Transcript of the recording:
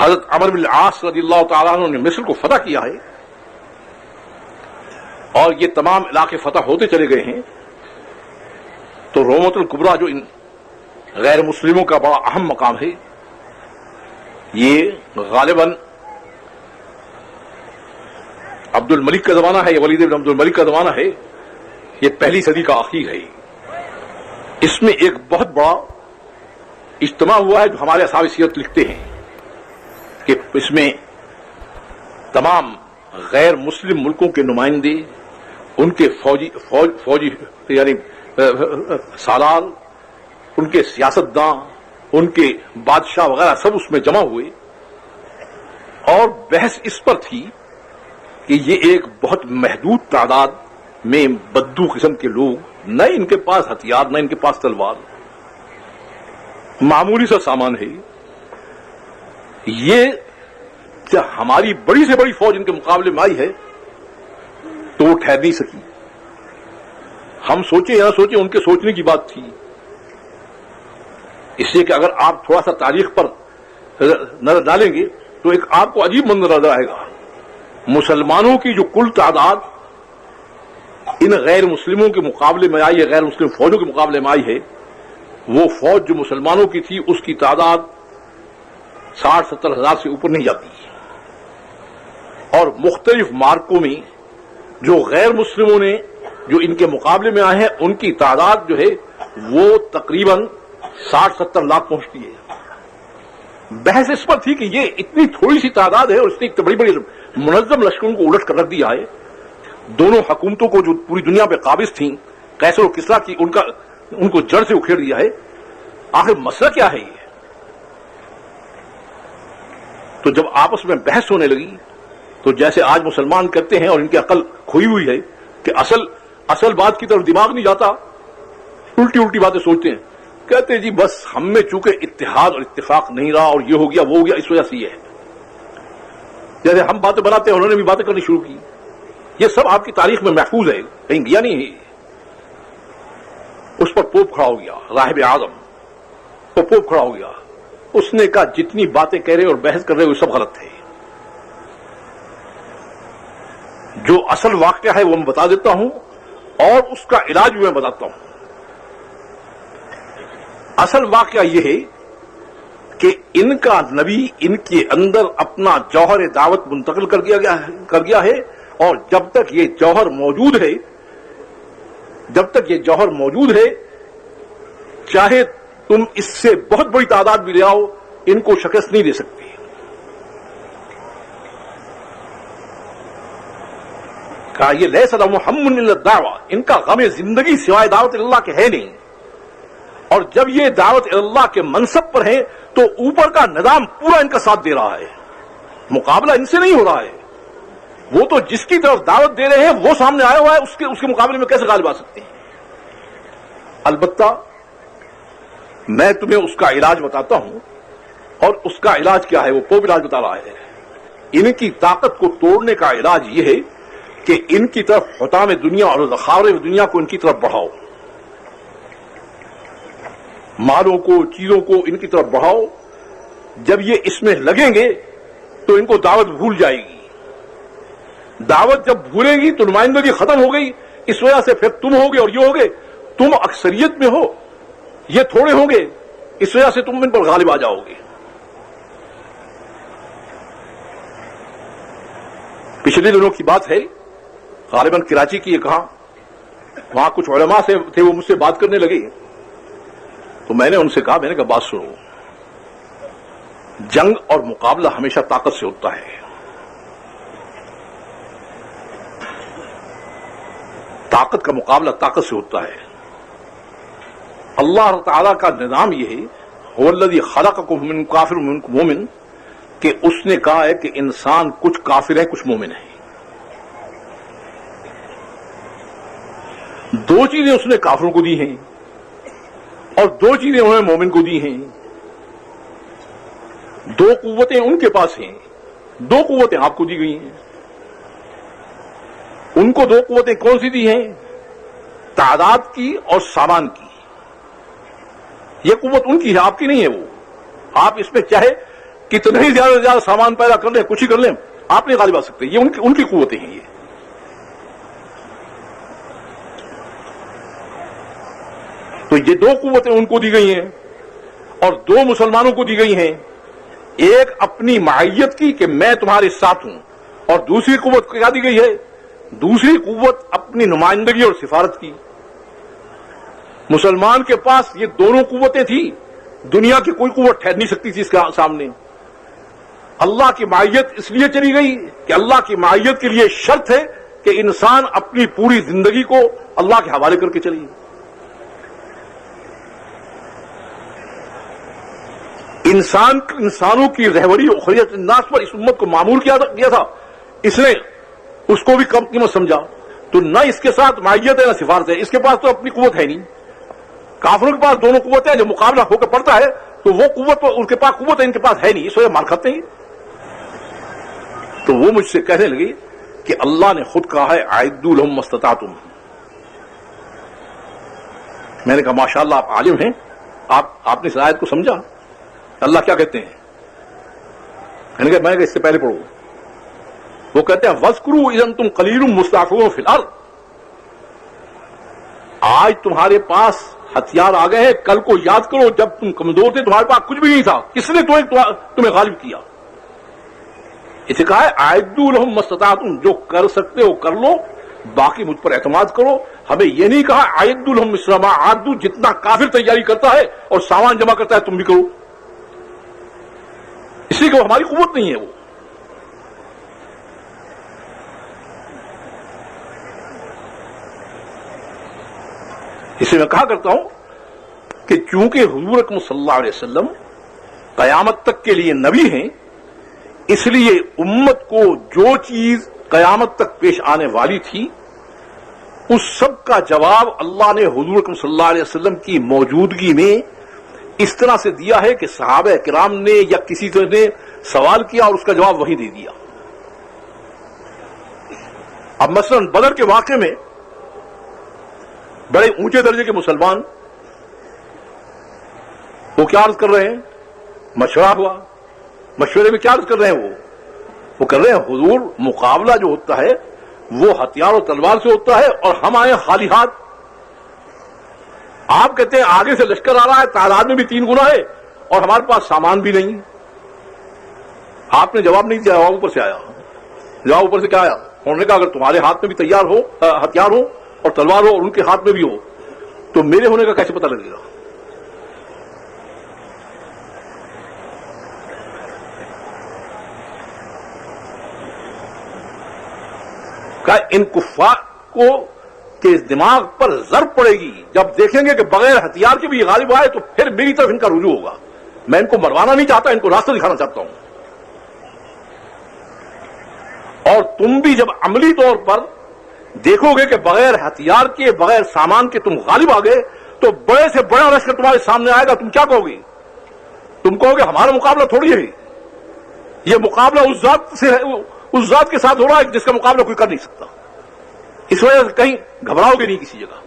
حضرت عمرو بن العاص رضی اللہ تعالیٰ عنہ نے مصر کو فتح کیا ہے اور یہ تمام علاقے فتح ہوتے چلے گئے ہیں، تو رومۃ الکبریٰ جو ان غیر مسلموں کا بڑا اہم مقام ہے، یہ غالباً عبد الملک کا زمانہ ہے، یہ ولید بن عبد الملک کا زمانہ ہے، یہ پہلی صدی کا آخر ہے۔ اس میں ایک بہت بڑا اجتماع ہوا ہے جو ہمارے اصحاب سیرت لکھتے ہیں کہ اس میں تمام غیر مسلم ملکوں کے نمائندے، ان کے فوجی یعنی سالار، ان کے سیاستداں، ان کے بادشاہ وغیرہ سب اس میں جمع ہوئے، اور بحث اس پر تھی کہ یہ ایک بہت محدود تعداد میں بدو قسم کے لوگ، نہ ان کے پاس ہتھیار، نہ ان کے پاس تلوار، معمولی سا سامان ہے، یہ کیا ہماری بڑی سے بڑی فوج ان کے مقابلے میں آئی ہے تو وہ ٹھہر نہیں سکی۔ ہم سوچیں یا نہ سوچیں، ان کے سوچنے کی بات تھی، اس لیے کہ اگر آپ تھوڑا سا تاریخ پر نظر ڈالیں گے تو ایک آپ کو عجیب منظر نظر آئے گا۔ مسلمانوں کی جو کل تعداد ان غیر مسلموں کے مقابلے میں آئی ہے، غیر مسلم فوجوں کے مقابلے میں آئی ہے، وہ فوج جو مسلمانوں کی تھی اس کی تعداد 60-70 ہزار سے اوپر نہیں جاتی، اور مختلف مارکوں میں جو غیر مسلموں نے جو ان کے مقابلے میں آئے ہیں ان کی تعداد جو ہے وہ تقریباً 60-70 لاکھ پہنچتی ہے۔ بحث اس پر تھی کہ یہ اتنی تھوڑی سی تعداد ہے اور اس نے بڑی بڑی منظم لشکروں کو الٹ کر رکھ دیا ہے۔ دونوں حکومتوں کو جو پوری دنیا پہ قابض تھیں، قیصر و کسریٰ کی، ان کو جڑ سے اکھیڑ دیا ہے۔ آخر مسئلہ کیا ہے یہ؟ تو جب آپس میں بحث ہونے لگی تو جیسے آج مسلمان کرتے ہیں اور ان کی عقل کھوئی ہوئی ہے کہ اصل بات کی طرف دماغ نہیں جاتا، الٹی باتیں سوچتے ہیں، کہتے ہیں جی بس ہم میں چونکہ اتحاد اور اتفاق نہیں رہا اور یہ ہو گیا وہ ہو گیا، اس وجہ سے یہ ہے۔ جیسے ہم باتیں بناتے ہیں انہوں نے بھی باتیں کرنی شروع کی۔ یہ سب آپ کی تاریخ میں محفوظ ہے، کہیں گیا نہیں ہے۔ اس پر پوپ کھڑا ہو گیا، راہب اعظم، تو پوپ کھڑا ہو گیا، اس نے کہا جتنی باتیں کہہ رہے اور بحث کر رہے وہ سب غلط تھے، جو اصل واقعہ ہے وہ میں بتا دیتا ہوں اور اس کا علاج بھی میں بتاتا ہوں۔ اصل واقعہ یہ ہے کہ ان کا نبی ان کے اندر اپنا جوہر دعوت منتقل کر گیا ہے، اور جب تک یہ جوہر موجود ہے، چاہے تم اس سے بہت بڑی تعداد بھی لے آؤ، ان کو شکست نہیں دے سکتے۔ کہا یہ لیس لہم ہم الا الدعوہ، ان کا غم زندگی سوائے دعوت اللہ کے ہے نہیں، اور جب یہ دعوت اللہ کے منصب پر ہیں تو اوپر کا نظام پورا ان کا ساتھ دے رہا ہے، مقابلہ ان سے نہیں ہو رہا ہے۔ وہ تو جس کی طرف دعوت دے رہے ہیں وہ سامنے آیا ہوا ہے، اس کے مقابلے میں کیسے غالب آ سکتے ہیں؟ البتہ میں تمہیں اس کا علاج بتاتا ہوں، اور اس کا علاج کیا ہے وہ پوپ علاج بتا رہا ہے۔ ان کی طاقت کو توڑنے کا علاج یہ ہے کہ ان کی طرف حطام دنیا اور ذخائر دنیا کو ان کی طرف بڑھاؤ، مالوں کو، چیزوں کو ان کی طرف بڑھاؤ۔ جب یہ اس میں لگیں گے تو ان کو دعوت بھول جائے گی، دعوت جب بھولے گی تو نمائندگی ختم ہو گئی، اس وجہ سے پھر تم ہوگے اور یہ ہوگے، تم اکثریت میں ہو، یہ تھوڑے ہوں گے، اس وجہ سے تم ان پر غالب آ جاؤ گے۔ پچھلے دنوں کی بات ہے، غالباً کراچی کی، یہ کہا وہاں کچھ علماء سے تھے، وہ مجھ سے بات کرنے لگے، تو میں نے ان سے کہا بات سنو، جنگ اور مقابلہ ہمیشہ طاقت سے ہوتا ہے، طاقت کا مقابلہ طاقت سے ہوتا ہے۔ اللہ تعالی کا نظام یہ ہے، هو الذی خلقکم من کافر ومن مومن، کہ اس نے کہا ہے کہ انسان کچھ کافر ہے کچھ مومن ہے۔ دو چیزیں اس نے کافروں کو دی ہیں اور دو چیزیں انہوں نے مومن کو دی ہیں۔ دو قوتیں ان کے پاس ہیں، دو قوتیں آپ کو دی گئی ہیں۔ ان کو دو قوتیں کون سی دی ہیں؟ تعداد کی اور سامان کی۔ یہ قوت ان کی ہے، آپ کی نہیں ہے۔ وہ آپ اس میں چاہے کتنے ہی زیادہ سے زیادہ سامان پیدا کر لیں، کچھ ہی کر لیں، آپ نہیں غالب آ سکتے. یہ ان کی قوتیں ہیں. یہ تو یہ دو قوتیں ان کو دی گئی ہیں اور دو مسلمانوں کو دی گئی ہیں. ایک اپنی معیت کی کہ میں تمہارے ساتھ ہوں، اور دوسری قوت کیا دی گئی ہے؟ دوسری قوت اپنی نمائندگی اور سفارت کی. مسلمان کے پاس یہ دونوں قوتیں تھیں. دنیا کی کوئی قوت ٹھہر نہیں سکتی تھی اس کے سامنے. اللہ کی معیت اس لیے چلی گئی کہ اللہ کی معیت کے لیے شرط ہے کہ انسان اپنی پوری زندگی کو اللہ کے حوالے کر کے چلیے. انسانوں کی رہبری اخریت الناس پر اس امت کو معمول کیا تھا. اس نے اس کو بھی کم قیمت سمجھا. تو نہ اس کے ساتھ معیت ہے نہ سفارت ہے. اس کے پاس تو اپنی قوت ہے نہیں. کافروں کے پاس دونوں قوتیں ہیں. جب مقابلہ ہو کے پڑتا ہے تو وہ قوت تو ان کے پاس قوت ہے، ان کے پاس ہے نہیں، اس وجہ مار کھاتے ہیں. تو وہ مجھ سے کہنے لگی کہ اللہ نے خود کہا ہے اعدوا لهم ما استطعتم. میں نے کہا ماشاءاللہ آپ عالم ہیں، آپ نے اس آیت کو سمجھا. اللہ کیا کہتے ہیں؟ میں نے کہا اس سے پہلے پڑھو. وہ کہتے ہیں وَاذْكُرُوا إِذْ أَنْتُمْ قَلِيلٌ مُسْتَضْعَفُونَ فِي الْأَرْضِ. آج تمہارے پاس ہتھیار آ گئے ہیں، کل کو یاد کرو جب تم کمزور تھے، تمہارے پاس کچھ بھی نہیں تھا، کس نے تمہیں غالب کیا؟ اسے کہا ہے اعدوا لهم ما استطعتم. جو کر سکتے ہو کر لو، باقی مجھ پر اعتماد کرو. ہمیں یہ نہیں کہا اعدوا لهم مثل ما عدوا، جتنا کافر تیاری کرتا ہے اور سامان جمع کرتا ہے تم بھی کرو، اس لیے کہ وہ ہماری قوت نہیں ہے. وہ اسے میں کہا کرتا ہوں کہ چونکہ حضور اکرم صلی اللہ علیہ وسلم قیامت تک کے لیے نبی ہیں، اس لیے امت کو جو چیز قیامت تک پیش آنے والی تھی اس سب کا جواب اللہ نے حضور اکرم صلی اللہ علیہ وسلم کی موجودگی میں اس طرح سے دیا ہے کہ صحابہ کرام نے یا کسی نے سوال کیا اور اس کا جواب وہی دے دیا. اب مثلا بدر کے واقعے میں بڑے اونچے درجے کے مسلمان وہ کیا عرض کر رہے ہیں؟ مشورہ ہوا. مشورے میں کیا عرض کر رہے ہیں؟ وہ کر رہے ہیں حضور مقابلہ جو ہوتا ہے وہ ہتھیار اور تلوار سے ہوتا ہے اور ہم آئے خالی ہاتھ. آپ کہتے ہیں آگے سے لشکر آ رہا ہے، تعداد میں بھی 3 گنا ہے اور ہمارے پاس سامان بھی نہیں. آپ نے جواب نہیں دیا، جواب اوپر سے آیا. جواب اوپر سے کیا آیا؟ انہوں نے کہا اگر تمہارے ہاتھ میں بھی تیار ہو ہتھیار ہو اور تلوار ہو اور ان کے ہاتھ میں بھی ہو تو میرے ہونے کا کیسے پتہ لگے گا؟ کہ ان کفار کو کہ دماغ پر ضرب پڑے گی جب دیکھیں گے کہ بغیر ہتھیار کے بھی غالب آئے تو پھر میری طرف ان کا رجوع ہوگا. میں ان کو مروانا نہیں چاہتا، ان کو راستہ دکھانا چاہتا ہوں. اور تم بھی جب عملی طور پر دیکھو گے کہ بغیر ہتھیار کے بغیر سامان کے تم غالب آ گئے تو بڑے سے بڑا لشکر تمہارے سامنے آئے گا، تم کیا کہو گے؟ تم کہو گے ہمارا مقابلہ تھوڑی ہے، یہ مقابلہ اس ذات کے ساتھ ہو رہا ہے جس کا مقابلہ کوئی کر نہیں سکتا. اس وجہ سے کہیں گھبراؤ گے نہیں کسی جگہ.